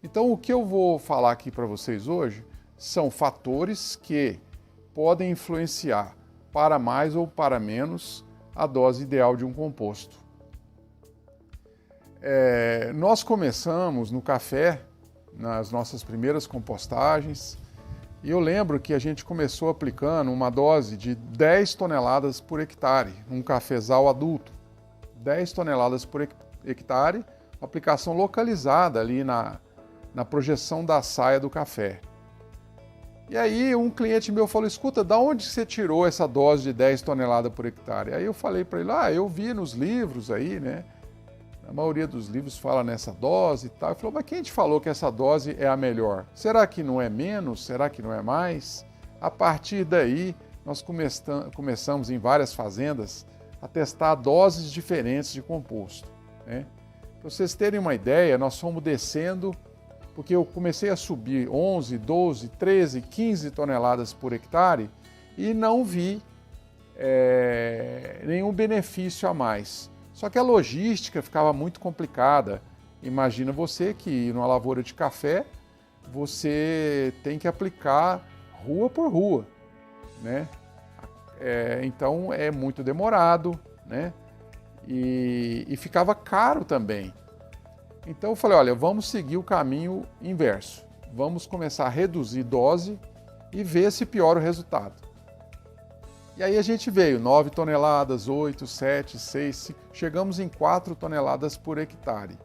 Então, o que eu vou falar aqui para vocês hoje são fatores que podem influenciar para mais ou para menos a dose ideal de um composto. Nós começamos no café, nas nossas primeiras compostagens, e eu lembro que a gente começou aplicando uma dose de 10 toneladas por hectare, um cafezal adulto. 10 toneladas por hectare, aplicação localizada ali na projeção da saia do café. E aí um cliente meu falou, escuta, da onde você tirou essa dose de 10 toneladas por hectare? Aí eu falei para ele, eu vi nos livros aí, né? A maioria dos livros fala nessa dose e tal. Ele falou, mas quem te falou que essa dose é a melhor? Será que não é menos? Será que não é mais? A partir daí, nós começamos em várias fazendas a testar doses diferentes de composto, né? Para vocês terem uma ideia, nós fomos descendo, porque eu comecei a subir 11, 12, 13, 15 toneladas por hectare e não vi nenhum benefício a mais. Só que a logística ficava muito complicada. Imagina você que numa lavoura de café, você tem que aplicar rua por rua, né? Então é muito demorado, né? E ficava caro também. Então eu falei, olha, vamos seguir o caminho inverso. Vamos começar a reduzir dose e ver se piora o resultado. E aí a gente veio 9 toneladas, 8, 7, 6, 5, chegamos em 4 toneladas por hectare.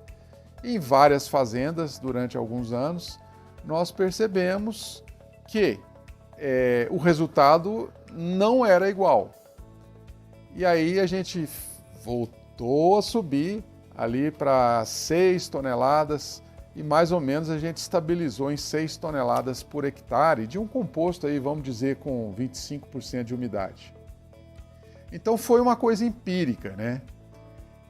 Em várias fazendas, durante alguns anos, nós percebemos que o resultado não era igual. E aí a gente voltou a subir ali para 6 toneladas e mais ou menos a gente estabilizou em 6 toneladas por hectare de um composto aí, vamos dizer, com 25% de umidade. Então foi uma coisa empírica, né?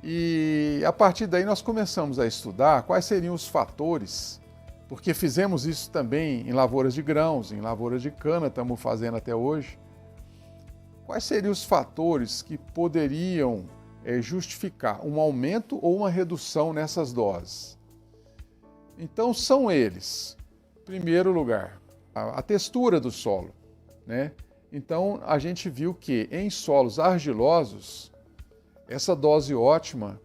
E a partir daí nós começamos a estudar quais seriam os fatores, porque fizemos isso também em lavouras de grãos, em lavouras de cana, estamos fazendo até hoje. Quais seriam os fatores que poderiam justificar um aumento ou uma redução nessas doses? Então são eles, em primeiro lugar, a textura do solo, né? Então a gente viu que em solos argilosos, essa dose ótima,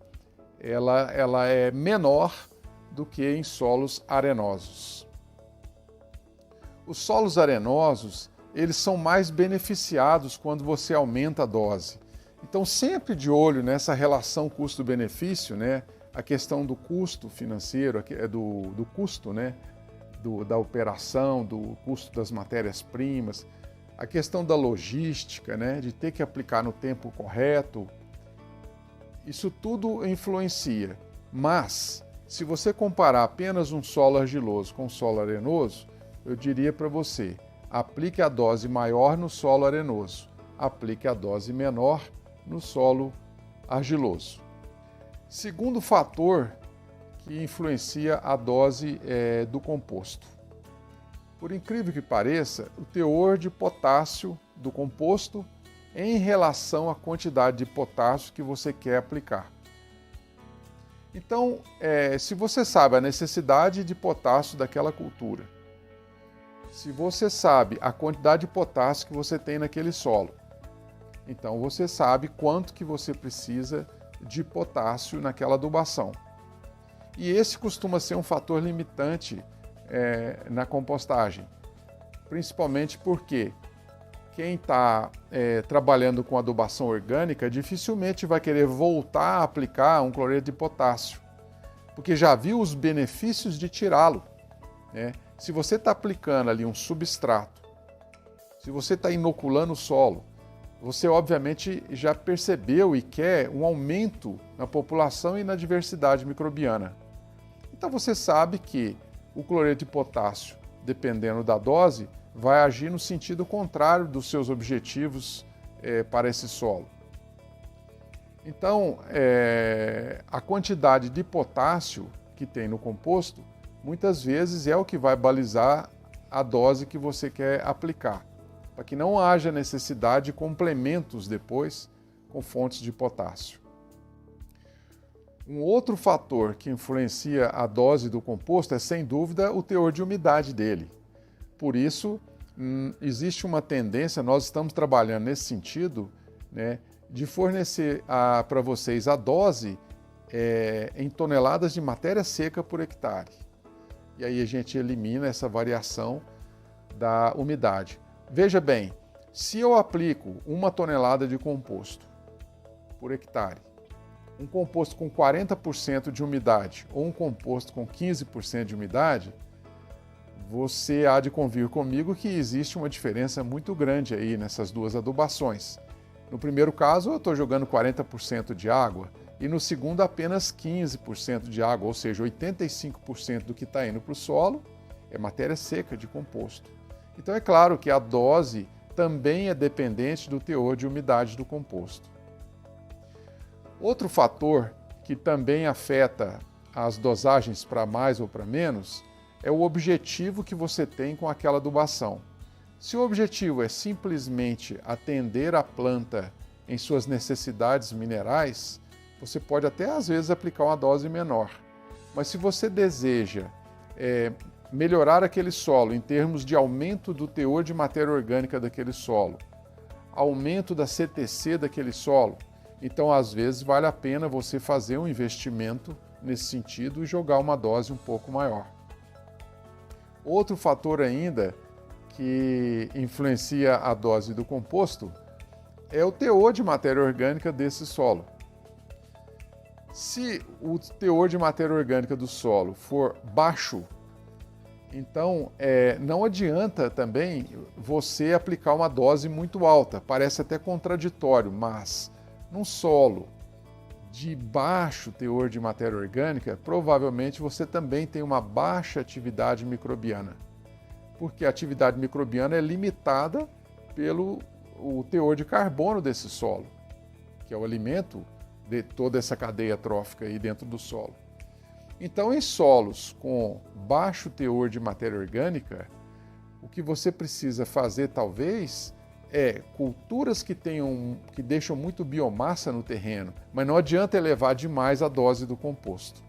ela é menor do que em solos arenosos. Os solos arenosos, eles são mais beneficiados quando você aumenta a dose. Então sempre de olho nessa relação custo-benefício, né? A questão do custo financeiro, do custo, né? Da operação, do custo das matérias-primas, a questão da logística, né? De ter que aplicar no tempo correto. Isso tudo influencia, mas se você comparar apenas um solo argiloso com um solo arenoso, eu diria para você, aplique a dose maior no solo arenoso, aplique a dose menor no solo argiloso. Segundo fator que influencia a dose do composto. Por incrível que pareça, o teor de potássio do composto em relação à quantidade de potássio que você quer aplicar. Então, se você sabe a necessidade de potássio daquela cultura, se você sabe a quantidade de potássio que você tem naquele solo, então você sabe quanto que você precisa de potássio naquela adubação. E esse costuma ser um fator limitante na compostagem, principalmente porque quem está trabalhando com adubação orgânica dificilmente vai querer voltar a aplicar um cloreto de potássio, porque já viu os benefícios de tirá-lo, né? Se você está aplicando ali um substrato, se você está inoculando o solo, você obviamente já percebeu e quer um aumento na população e na diversidade microbiana. Então você sabe que o cloreto de potássio, dependendo da dose, vai agir no sentido contrário dos seus objetivos para esse solo. Então, a quantidade de potássio que tem no composto, muitas vezes é o que vai balizar a dose que você quer aplicar, para que não haja necessidade de complementos depois com fontes de potássio. Um outro fator que influencia a dose do composto é, sem dúvida, o teor de umidade dele. Por isso, existe uma tendência, nós estamos trabalhando nesse sentido, né, de fornecer para vocês a dose em toneladas de matéria seca por hectare. E aí a gente elimina essa variação da umidade. Veja bem, se eu aplico 1 tonelada de composto por hectare, um composto com 40% de umidade ou um composto com 15% de umidade, você há de convir comigo que existe uma diferença muito grande aí nessas duas adubações. No primeiro caso, eu estou jogando 40% de água e no segundo apenas 15% de água, ou seja, 85% do que está indo para o solo é matéria seca de composto. Então é claro que a dose também é dependente do teor de umidade do composto. Outro fator que também afeta as dosagens para mais ou para menos é o objetivo que você tem com aquela adubação. Se o objetivo é simplesmente atender a planta em suas necessidades minerais, você pode até às vezes aplicar uma dose menor. Mas se você deseja melhorar aquele solo em termos de aumento do teor de matéria orgânica daquele solo, aumento da CTC daquele solo, então às vezes vale a pena você fazer um investimento nesse sentido e jogar uma dose um pouco maior. Outro fator ainda que influencia a dose do composto é o teor de matéria orgânica desse solo. Se o teor de matéria orgânica do solo for baixo, então não adianta também você aplicar uma dose muito alta. Parece até contraditório, mas num solo de baixo teor de matéria orgânica, provavelmente você também tem uma baixa atividade microbiana, porque a atividade microbiana é limitada pelo teor de carbono desse solo, que é o alimento de toda essa cadeia trófica aí dentro do solo. Então, em solos com baixo teor de matéria orgânica, o que você precisa fazer talvez é culturas que deixam muito biomassa no terreno, mas não adianta elevar demais a dose do composto.